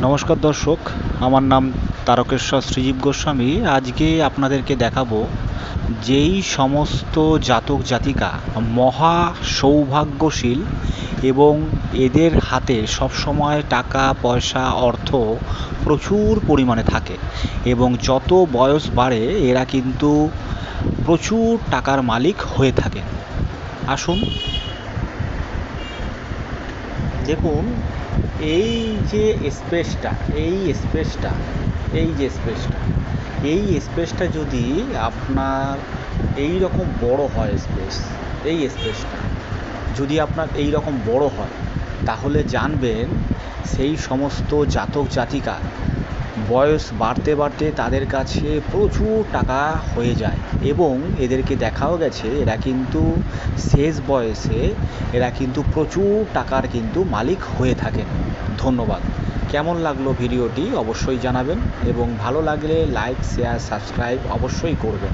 নমস্কার দর্শক, আমার নাম তারকেশ্বর শ্রীজীব গোস্বামী। আজকে আপনাদেরকে দেখাবো যেই সমস্ত জাতক জাতিকা মহা সৌভাগ্যশীল এবং এদের হাতে সবসময় টাকা পয়সা অর্থ প্রচুর পরিমাণে থাকে এবং যত বয়স বাড়ে এরা কিন্তু প্রচুর টাকার মালিক হয়ে থাকে। আসুন দেখুন, এই যে স্পেসটা এই স্পেসটা যদি আপনার এই রকম বড় হয়, স্পেসটা যদি আপনার এই রকম বড় হয়, তাহলে জানবেন সেই সমস্ত জাতক জাতিকা বয়স বাড়তে বাড়তে তাদের কাছে প্রচুর টাকা হয়ে যায় এবং এদেরকে দেখাও গেছে এরা কিন্তু শেষ বয়সে এরা কিন্তু প্রচুর টাকার কিন্তু মালিক হয়ে থাকেন। ধন্যবাদ। কেমন লাগলো ভিডিওটি অবশ্যই জানাবেন এবং ভালো লাগলে লাইক শেয়ার সাবস্ক্রাইব অবশ্যই করবেন।